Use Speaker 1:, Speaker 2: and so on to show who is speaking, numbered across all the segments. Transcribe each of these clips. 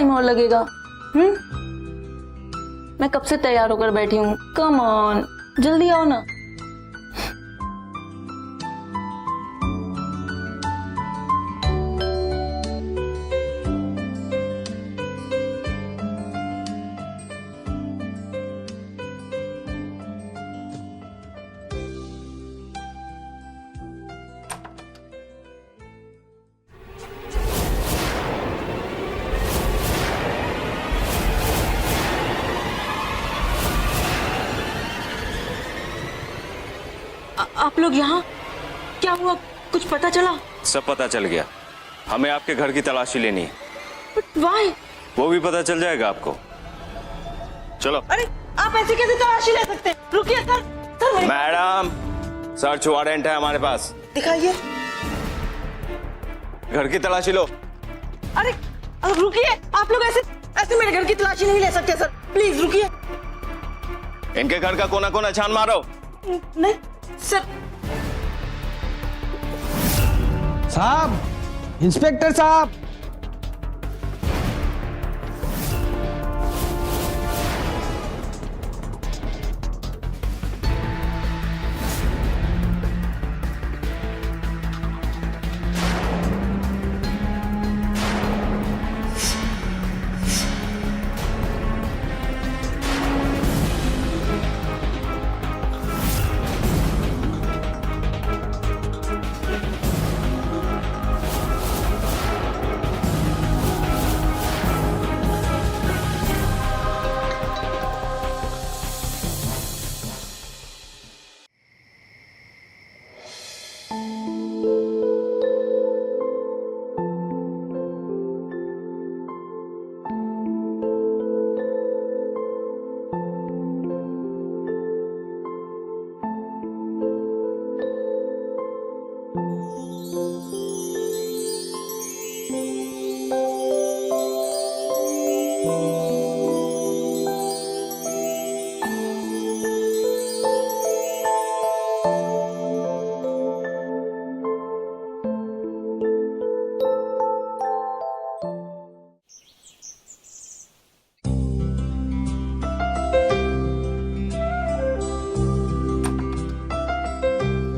Speaker 1: Time और लगेगा? मैं कब से तैयार होकर बैठी हूँ। कम ऑन, जल्दी आओ ना। आप लोग यहाँ? क्या हुआ, कुछ पता चला?
Speaker 2: सब पता चल गया। हमें आपके घर की तलाशी लेनी है।
Speaker 1: But why?
Speaker 2: वो भी पता चल जाएगा आपको। चलो।
Speaker 1: अरे आप ऐसे कैसे तलाशी ले सकते हैं? रुकिए sir. Sir
Speaker 2: madam, search warrant है हमारे पास।
Speaker 1: दिखाइए।
Speaker 2: घर की तलाशी लो।
Speaker 1: अरे रुकिए, आप लोग ऐसे मेरे घर की तलाशी नहीं ले सकते सर। प्लीज रुकिए।
Speaker 2: इनके घर का कोना कोना छान मारो।
Speaker 1: नहीं सर।
Speaker 3: साहब, इंस्पेक्टर साहब।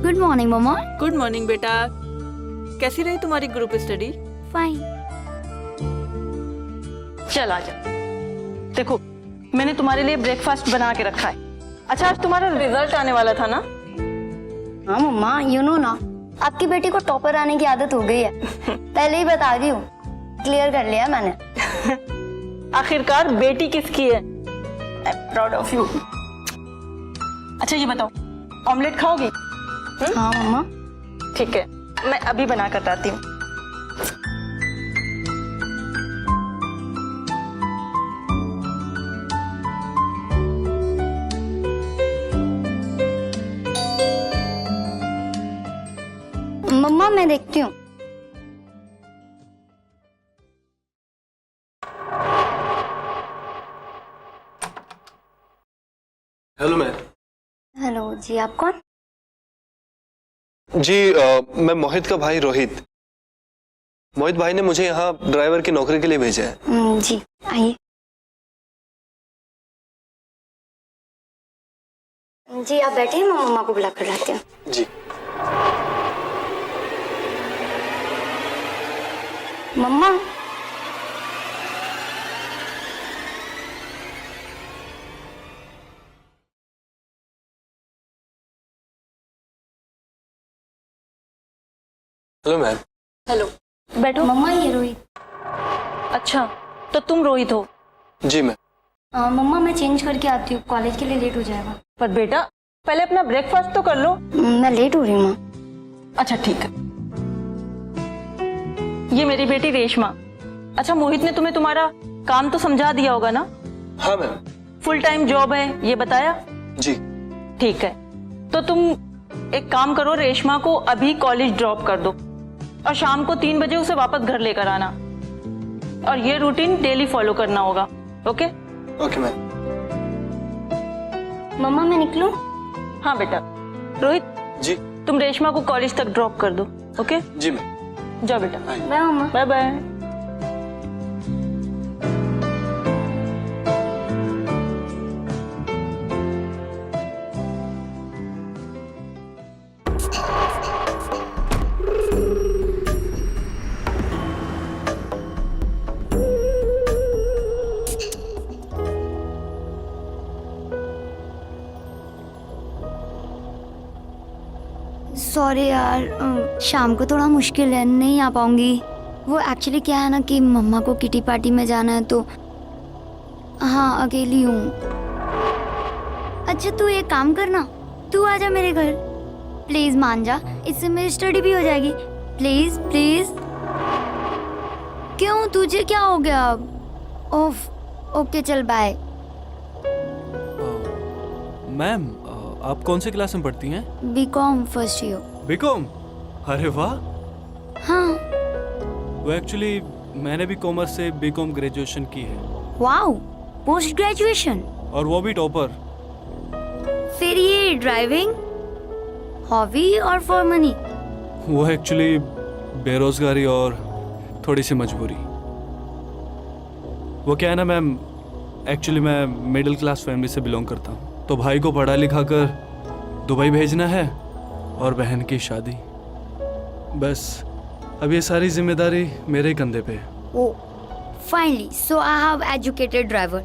Speaker 4: गुड मॉर्निंग मम्मा।
Speaker 1: गुड मॉर्निंग बेटा। कैसी रही तुम्हारी ग्रुप स्टडी?
Speaker 4: फाइन।
Speaker 1: चल आजा। देखो, मैंने तुम्हारे लिए ब्रेकफास्ट बना के रखा है। अच्छा, आज तुम्हारा रिजल्ट आने वाला था ना?
Speaker 4: हाँ मम्मा, यू नो ना, आपकी बेटी को टॉपर आने की आदत हो गई है। पहले ही बता दी हूँ, क्लियर कर लिया मैंने।
Speaker 1: आखिरकार बेटी किसकी है? Proud of you. अच्छा ये बताओ, ऑमलेट खाओगी?
Speaker 4: हाँ मम्मा।
Speaker 1: ठीक है, मैं अभी बना कर लाती हूँ।
Speaker 4: मम्मा मैं देखती हूँ।
Speaker 5: Hello ma'am.
Speaker 4: हेलो जी, आप कौन?
Speaker 5: जी मैं मोहित का भाई रोहित। मोहित भाई ने मुझे यहाँ ड्राइवर की नौकरी के लिए भेजा है।
Speaker 4: जी आइए। जी आप बैठिए, मैं मम्मा को बुला कर लाती हूँ।
Speaker 5: जी।
Speaker 4: मम्मा।
Speaker 5: Hello ma'am.
Speaker 1: हेलो, बैठो।
Speaker 4: मम्मा ये रोहित।
Speaker 1: अच्छा, तो तुम रोहित हो?
Speaker 5: जी मैम।
Speaker 4: मम्मा मैं चेंज करके आती हूँ, कॉलेज के लिए लेट हो जाएगा।
Speaker 1: पर बेटा पहले अपना ब्रेकफास्ट तो कर लो।
Speaker 4: मैं लेट हो रही हूँ माँ।
Speaker 1: अच्छा ठीक है। ये मेरी बेटी रेशमा। अच्छा, मोहित ने तुम्हें तुम्हारा काम तो समझा दिया होगा ना?
Speaker 5: हाँ मैम।
Speaker 1: फुल टाइम जॉब है ये बताया?
Speaker 5: जी।
Speaker 1: ठीक है, तो तुम एक काम करो, रेशमा को अभी कॉलेज ड्रॉप कर दो और शाम को 3 बजे उसे वापस घर लेकर आना, और ये रूटीन डेली फॉलो करना होगा। ओके?
Speaker 5: Okay ma'am.
Speaker 4: मम्मा मैं निकलूं?
Speaker 1: हाँ बेटा। रोहित
Speaker 5: जी।
Speaker 1: तुम रेशमा को कॉलेज तक ड्रॉप कर दो। ओके?
Speaker 5: जी मैम।
Speaker 1: जाओ बेटा।
Speaker 4: बाय मम्मा।
Speaker 1: Bye bye.
Speaker 4: सॉरी यार, शाम को थोड़ा मुश्किल है, नहीं आ पाऊंगी। वो एक्चुअली क्या है ना कि मम्मा को किटी पार्टी में जाना है, तो हाँ अकेली हूँ। अच्छा तू एक काम करना, तू आजा मेरे घर प्लीज, मान जा, इससे मेरी स्टडी भी हो जाएगी। Please please. क्यों, तुझे क्या हो गया अब? ओफ, ओके चल बाय।
Speaker 6: मैम आप कौन सी क्लास में पढ़ती हैं?
Speaker 4: BCom first year.
Speaker 6: बीकॉम? अरे वाह।
Speaker 4: हाँ।
Speaker 6: वो एक्चुअली मैंने भी कॉमर्स से बीकॉम ग्रेजुएशन की है।
Speaker 4: Wow, post graduation?
Speaker 6: और वो भी टॉपर।
Speaker 4: फिर ये ड्राइविंग हॉबी और फॉर मनी?
Speaker 6: वो एक्चुअली बेरोजगारी और थोड़ी सी मजबूरी। वो क्या है ना मैम, एक्चुअली मैं मिडिल क्लास फैमिली से बिलोंग करता हूँ, तो भाई को पढ़ा लिखा कर दुबई भेजना है और बहन की शादी। बस अब ये सारी जिम्मेदारी मेरे ही कंधे पे है।
Speaker 4: Oh, finally, so I have educated driver.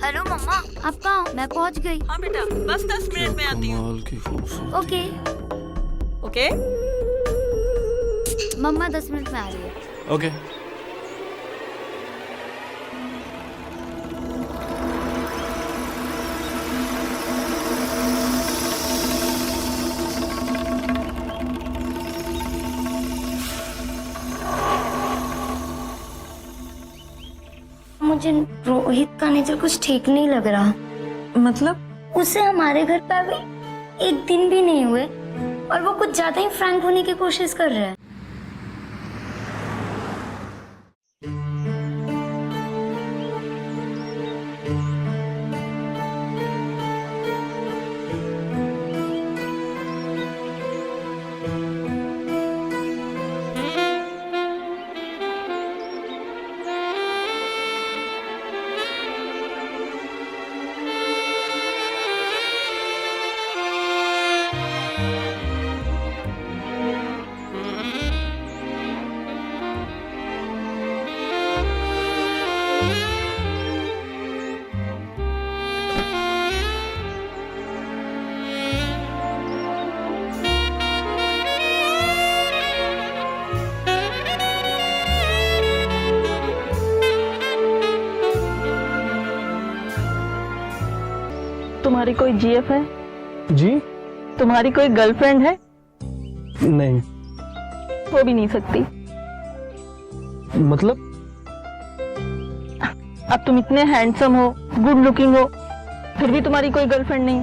Speaker 4: Hello मम्मा, आप कहाँ हो? मैं पहुँच गई।
Speaker 1: हाँ बेटा, बस 10 मिनट में आती हूँ।
Speaker 6: कमाल की खूबसूरती।
Speaker 4: Okay
Speaker 1: okay.
Speaker 4: मम्मा 10 मिनट में आ रही है।
Speaker 6: ओके।
Speaker 4: मुझे रोहित का नेचर कुछ ठीक नहीं लग रहा।
Speaker 1: मतलब?
Speaker 4: उसे हमारे घर पे अभी एक दिन भी नहीं हुए और वो कुछ ज्यादा ही फ्रैंक होने की कोशिश कर रहा है।
Speaker 1: तुम्हारी कोई जीएफ है?
Speaker 3: जी?
Speaker 1: तुम्हारी कोई गर्लफ्रेंड है?
Speaker 3: नहीं।
Speaker 1: हो भी नहीं सकती।
Speaker 3: मतलब?
Speaker 1: अब तुम इतने हैंडसम हो, गुड लुकिंग हो, फिर भी तुम्हारी कोई गर्लफ्रेंड नहीं।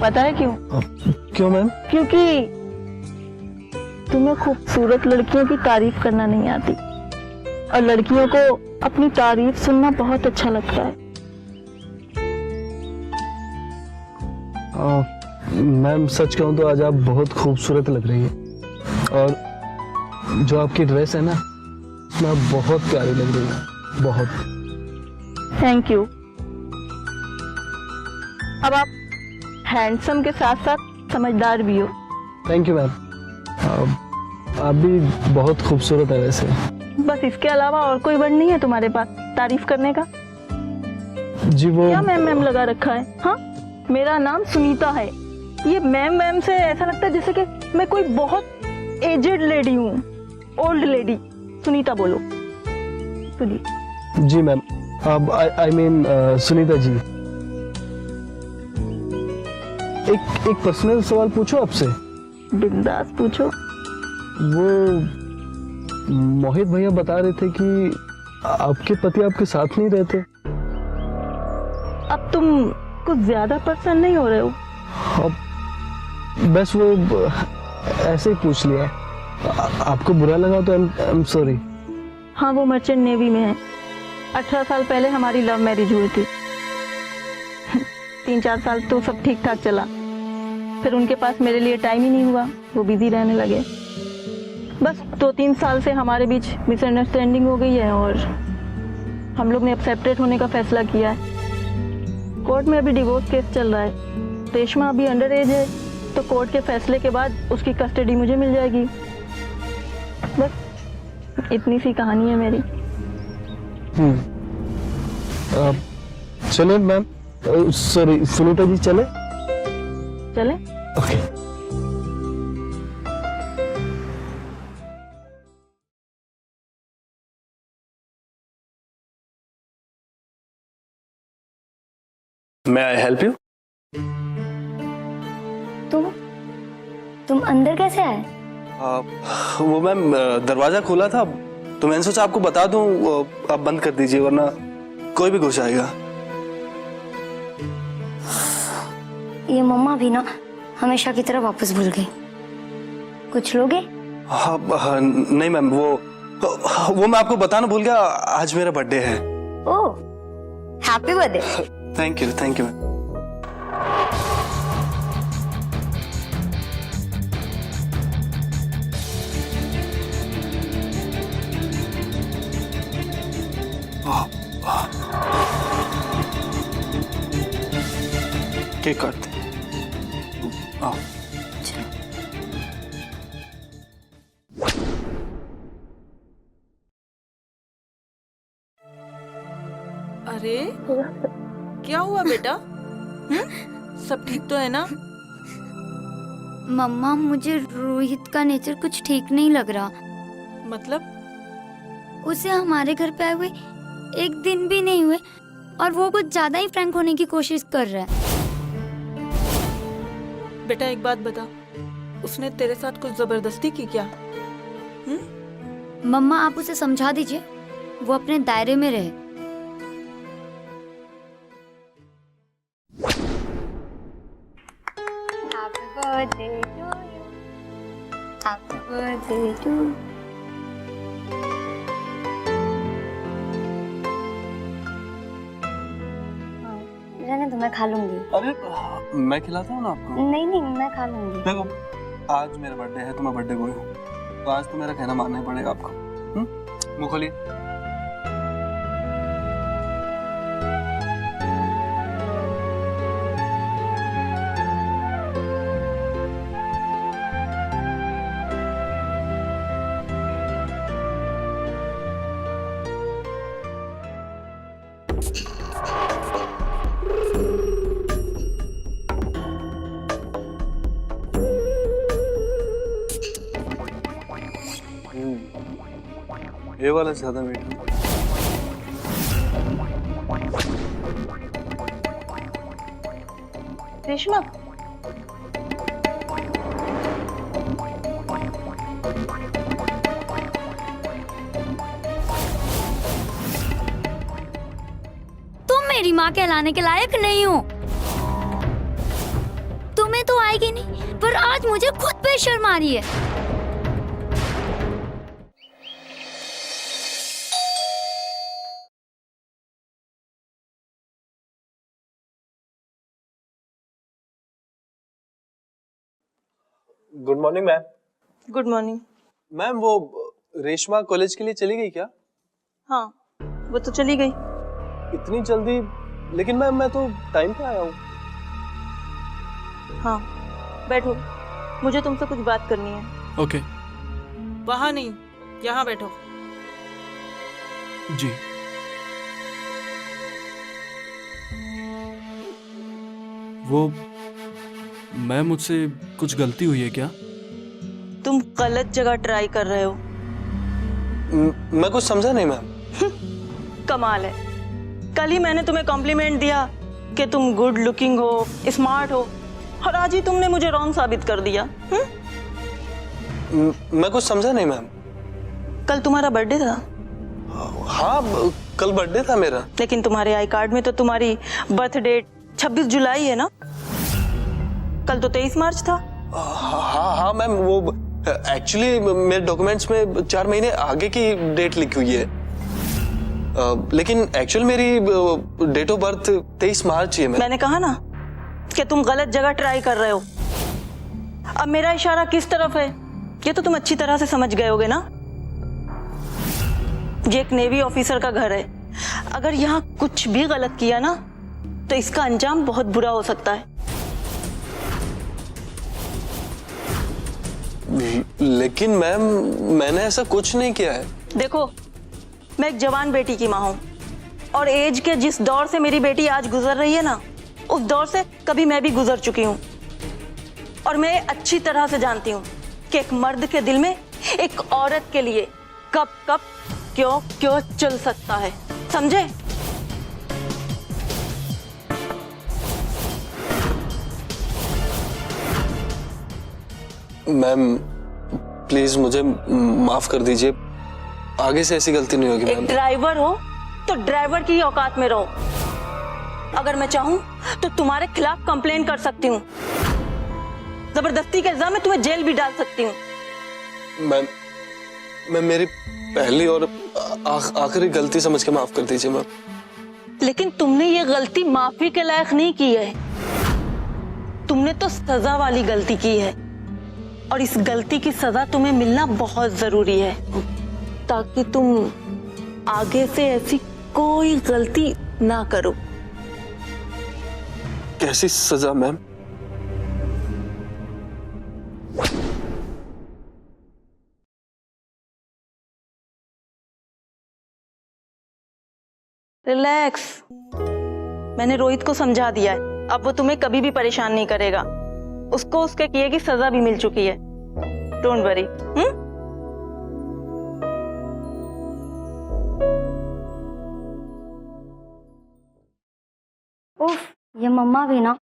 Speaker 1: पता है क्यों?
Speaker 3: क्यों मैम?
Speaker 1: क्योंकि तुम्हें खूबसूरत लड़कियों की तारीफ करना नहीं आती और लड़कियों को अपनी तारीफ सुनना बहुत अच्छा लगता है।
Speaker 3: मैम सच कहूँ तो आज आप बहुत खूबसूरत लग रही है और जो आपकी ड्रेस है ना, मैं बहुत प्यारी लग रही है, बहुत।
Speaker 1: Thank you. अब आप हैंडसम के साथ साथ समझदार भी हो।
Speaker 3: Thank you ma'am. आप भी बहुत खूबसूरत है वैसे।
Speaker 1: बस इसके अलावा और कोई वर्ड नहीं है तुम्हारे पास तारीफ करने का?
Speaker 3: जी वो
Speaker 1: क्या मैम मैम लगा रखा है? हाँ, मेरा नाम सुनीता है। ये मैम मैम से ऐसा लगता है जैसे कि मैं कोई बहुत एजेड लेडी हूँ, ओल्ड लेडी। सुनीता बोलो। सुनीता।
Speaker 3: जी मैम, अब आई मीन सुनीता जी, एक पर्सनल सवाल पूछो आपसे?
Speaker 1: बिंदास पूछो।
Speaker 3: वो मोहित भैया बता रहे थे कि आपके पति आपके साथ नहीं रहते।
Speaker 1: अब तुम कुछ ज्यादा पर्सन नहीं हो रहे हो?
Speaker 3: अब बस वो ऐसे ही पूछ लिया। आपको बुरा लगा तो आई एम सॉरी।
Speaker 1: हाँ, वो मर्चेंट नेवी में है। 18 साल पहले हमारी लव मैरिज हुई थी। 3-4 साल तो सब ठीक ठाक चला, फिर उनके पास मेरे लिए टाइम ही नहीं हुआ, वो बिजी रहने लगे। बस 2-3 साल से हमारे बीच मिसअंडरस्टैंडिंग हो गई है और हम लोग ने अब सेपरेट होने का फैसला किया है। कोर्ट में अभी डिवोर्स केस चल रहा है। रेशमा अभी अंडर एज है, तो कोर्ट के फैसले के बाद उसकी कस्टडी मुझे मिल जाएगी। बस इतनी सी कहानी है मेरी।
Speaker 3: चले मैम, सॉरी सुनीता जी, चले?
Speaker 1: चले?
Speaker 3: Okay.
Speaker 5: May I help you?
Speaker 4: तुम अंदर कैसे आए?
Speaker 5: वो मैम दरवाजा खोला था तो मैंने सोचा आपको बता दूं, आप बंद कर दीजिए वरना कोई भी घुस आएगा।
Speaker 4: ये मम्मा भी ना हमेशा की तरह वापस भूल गई। कुछ लोगे?
Speaker 5: हाँ, नहीं मैम, वो मैं आपको बताना भूल गया, आज मेरा बर्थडे है।
Speaker 4: Oh, happy birthday.
Speaker 5: Thank you ma'am. Cake काटते हैं। आओ।
Speaker 1: अरे क्या हुआ बेटा? सब ठीक तो है ना?
Speaker 4: मम्मा, मुझे रोहित का नेचर कुछ ठीक नहीं लग रहा।
Speaker 1: मतलब?
Speaker 4: उसे हमारे घर पे आए हुए 1 दिन भी नहीं हुए और वो कुछ ज्यादा ही फ्रैंक होने की कोशिश कर रहा है।
Speaker 1: बेटा एक बात बता, उसने तेरे साथ कुछ जबरदस्ती की क्या?
Speaker 4: मम्मा, आप उसे समझा दीजिए, वो अपने दायरे में रहे। Happy birthday to you. Happy birthday to you. रहने दो, मैं खा लूंगी।
Speaker 5: अरे मैं खिलाता हूँ ना आपको।
Speaker 4: नहीं नहीं, मैं खा लूंगी।
Speaker 5: देखो, आज मेरा बर्थडे है तो मैं बर्थडे बॉय हूँ, तो आज तो मेरा कहना मानना ही पड़ेगा आपको। मुँह खोलिए। ये वाला ज्यादा मीठा।
Speaker 1: रेशमा,
Speaker 4: तुम मेरी माँ कहलाने के लायक नहीं हो। तुम्हें तो आएगी नहीं, पर आज मुझे खुद पे शर्म आ रही है।
Speaker 5: Good morning ma'am.
Speaker 1: Good morning.
Speaker 5: Ma'am, वो रेशमा कॉलेज के लिए चली गई क्या?
Speaker 1: हाँ, वो तो चली गई।
Speaker 5: इतनी जल्दी? लेकिन मैम मैं तो टाइम पे आया हूँ।
Speaker 1: हाँ, बैठो, मुझे तुमसे कुछ बात करनी है।
Speaker 6: ओके।
Speaker 1: वहां नहीं, यहाँ बैठो।
Speaker 6: जी। वो मैम, मुझसे कुछ गलती हुई है क्या?
Speaker 1: तुम गलत जगह ट्राई कर रहे हो।
Speaker 5: मैं कुछ समझा नहीं मैम।
Speaker 1: कमाल है, कल ही मैंने तुम्हें कॉम्प्लीमेंट दिया कि तुम गुड लुकिंग हो, स्मार्ट हो, और आज ही तुमने मुझे रॉन्ग साबित कर दिया।
Speaker 5: मैं कुछ समझा नहीं मैम।
Speaker 1: कल तुम्हारा बर्थडे था।
Speaker 5: हाँ, कल बर्थडे था मेरा।
Speaker 1: लेकिन तुम्हारे आई कार्ड में तो तुम्हारी बर्थ डेट 26 जुलाई है ना? कल तो 23 मार्च था।
Speaker 5: हाँ मैम, वो एक्चुअली मेरे डॉक्यूमेंट्स में 4 महीने आगे की डेट लिखी हुई है, लेकिन एक्चुअल मेरी डेट ऑफ बर्थ 23 मार्च है।
Speaker 1: मैंने कहा ना कि तुम गलत जगह ट्राई कर रहे हो। अब मेरा इशारा किस तरफ है ये तो तुम अच्छी तरह से समझ गए होगे ना। ये एक नेवी ऑफिसर का घर है, अगर यहाँ कुछ भी गलत किया ना तो इसका अंजाम बहुत बुरा हो सकता है।
Speaker 5: लेकिन मैम, मैंने ऐसा कुछ नहीं किया है।
Speaker 1: देखो, मैं एक जवान बेटी की माँ हूँ, और एज के जिस दौर से मेरी बेटी आज गुजर रही है ना, उस दौर से कभी मैं भी गुजर चुकी हूँ। और मैं अच्छी तरह से जानती हूँ कि एक मर्द के दिल में एक औरत के लिए कब कब क्यों क्यों चल सकता है, समझे?
Speaker 5: मैम प्लीज मुझे माफ कर दीजिए, आगे से ऐसी गलती नहीं होगी
Speaker 1: एक
Speaker 5: मैम।
Speaker 1: ड्राइवर हो तो ड्राइवर की औकात में रहो। अगर मैं चाहूं तो तुम्हारे खिलाफ कंप्लेन कर सकती हूँ, जबरदस्ती के इल्जाम में तुम्हें जेल भी डाल सकती हूँ।
Speaker 5: मैं मेरी पहली और आखिरी गलती समझ के माफ कर दीजिए मैम।
Speaker 1: लेकिन तुमने ये गलती माफी के लायक नहीं की है, तुमने तो सजा वाली गलती की है, और इस गलती की सजा तुम्हें मिलना बहुत जरूरी है, ताकि तुम आगे से ऐसी कोई गलती ना करो।
Speaker 5: कैसी सजा मैम?
Speaker 1: रिलैक्स, मैंने रोहित को समझा दिया है, अब वो तुम्हें कभी भी परेशान नहीं करेगा। उसको उसके किए की सजा भी मिल चुकी है, डोंट वरी।
Speaker 4: उफ, ये मम्मा भी ना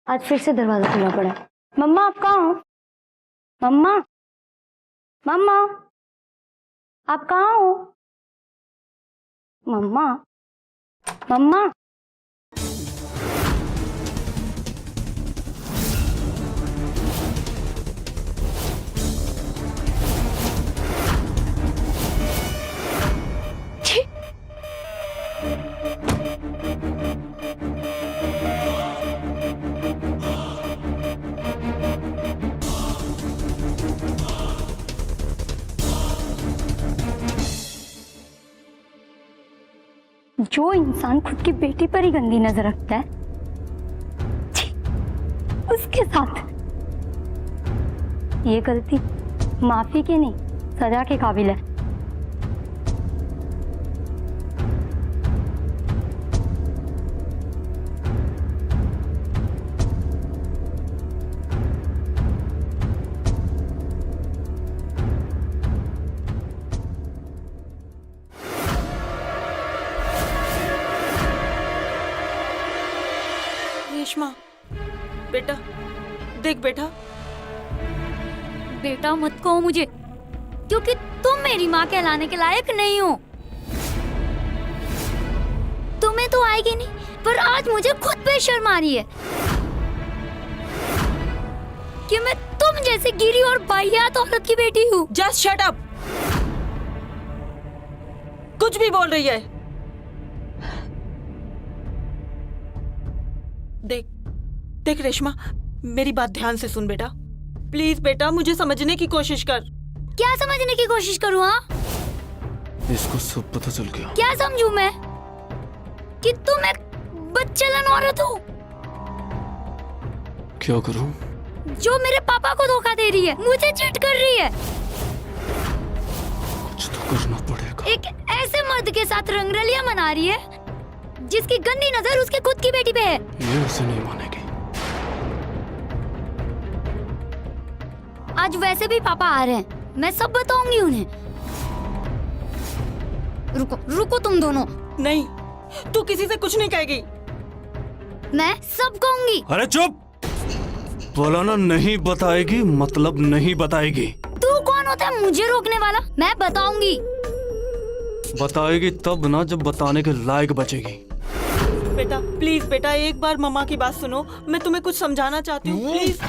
Speaker 4: आज फिर से दरवाजा खुला पड़ा है। मम्मा आप कहाँ हो? मम्मा, मम्मा आप कहाँ हो? मम्मा, मम्मा। जो इंसान खुद की बेटी पर ही गंदी नजर रखता है, छी, उसके साथ ये गलती माफी की नहीं, सजा के काबिल है।
Speaker 1: रेशमा, बेटा देख बेटा।
Speaker 4: बेटा मत कहो मुझे, क्योंकि तुम मेरी माँ कहलाने के लायक नहीं हो। तुम्हें तो आएगी नहीं, पर आज मुझे खुद पे शर्म आ रही है कि मैं तुम जैसे गिरी और वाहियात औरत की बेटी हूँ।
Speaker 1: जस्ट शट अप, कुछ भी बोल रही है। देख देख रेशमा, मेरी बात ध्यान से सुन बेटा, प्लीज बेटा मुझे समझने की कोशिश कर।
Speaker 4: क्या समझने की कोशिश करूँ? हाँ,
Speaker 6: इसको सब पता चल गया।
Speaker 4: क्या समझूं मैं कि तुम एक बच्चेलन औरत हो
Speaker 6: क्या करूं?
Speaker 4: जो मेरे पापा को धोखा दे रही है, मुझे चीट कर रही है।
Speaker 6: करना पड़ेगा।
Speaker 4: एक ऐसे मर्द के साथ रंगरलिया मना रही है जिसकी गंदी नजर उसके खुद की बेटी पे है।
Speaker 6: ये उसे नहीं मानेगी।
Speaker 4: आज वैसे भी पापा आ रहे हैं, मैं सब बताऊंगी उन्हें। रुको रुको तुम दोनों,
Speaker 1: नहीं, तू किसी से कुछ नहीं कहेगी।
Speaker 4: मैं सब कहूंगी।
Speaker 6: अरे चुप! बोला ना, नहीं बताएगी मतलब नहीं बताएगी।
Speaker 4: तू कौन होता है मुझे रोकने वाला? मैं बताऊंगी।
Speaker 6: बताएगी तब ना जब बताने के लायक बचेगी।
Speaker 1: बेटा प्लीज बेटा, एक बार मम्मा की बात सुनो, मैं तुम्हें कुछ समझाना चाहती हूँ, प्लीज।